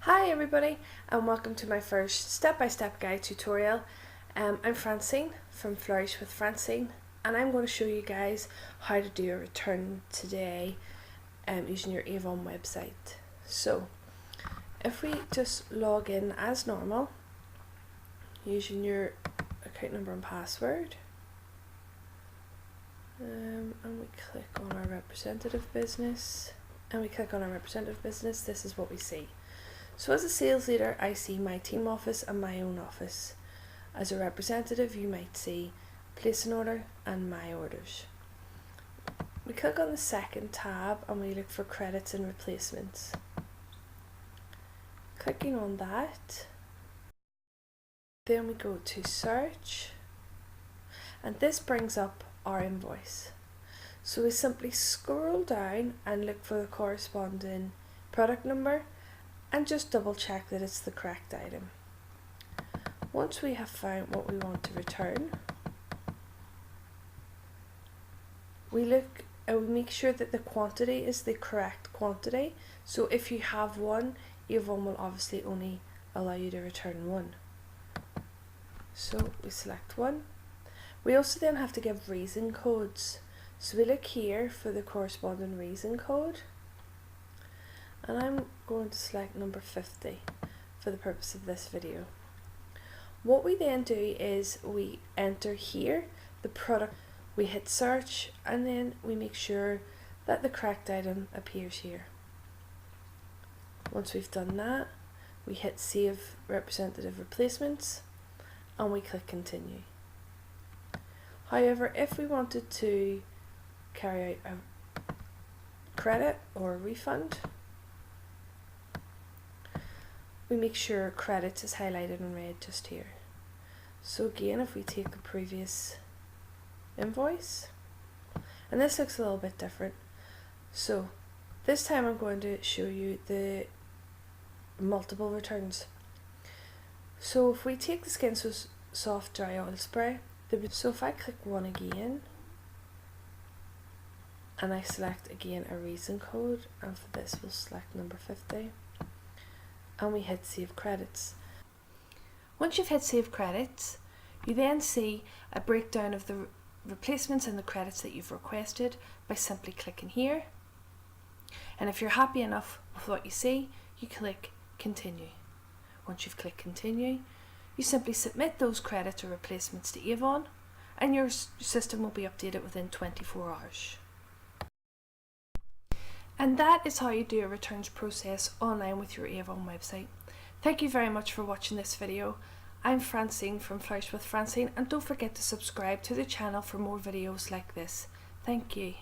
Hi everybody, and welcome to my first step-by-step guide tutorial. I'm Francine from Flourish with Francine, and I'm going to show you guys how to do a return today using your Avon website. So if we just log in as normal using your account number and password, and we click on our representative business, this is what we see. So as a sales leader, I see my team office and my own office. As a representative, you might see place an order and my orders. We click on the second tab and we look for credits and replacements. Clicking on that, then we go to search, and this brings up our invoice. So we simply scroll down and look for the corresponding product number and just double check that it's the correct item. Once we have found what we want to return, we look and we make sure that the quantity is the correct quantity. So if you have one, Avon will obviously only allow you to return one. So we select one. We also then have to give reason codes. So we look here for the corresponding reason code, and I'm going to select number 50 for the purpose of this video. What we then do is we enter here the product, we hit search, and then we make sure that the correct item appears here. Once we've done that, we hit save representative replacements and we click continue. However, if we wanted to carry out a credit or a refund, we make sure credits is highlighted in red just here. So again, if we take the previous invoice, and this looks a little bit different, so this time I'm going to show you the multiple returns. So if we take the Skin So Soft Dry Oil Spray, so if I click one again and I select again a reason code, and for this we'll select number 50, and we hit save credits. Once you've hit save credits, you then see a breakdown of the replacements and the credits that you've requested by simply clicking here. And if you're happy enough with what you see, you click continue. Once you've clicked continue, you simply submit those credits or replacements to Avon, and your system will be updated within 24 hours. And that is how you do a returns process online with your Avon website. Thank you very much for watching this video. I'm Francine from Flourish with Francine, and don't forget to subscribe to the channel for more videos like this. Thank you.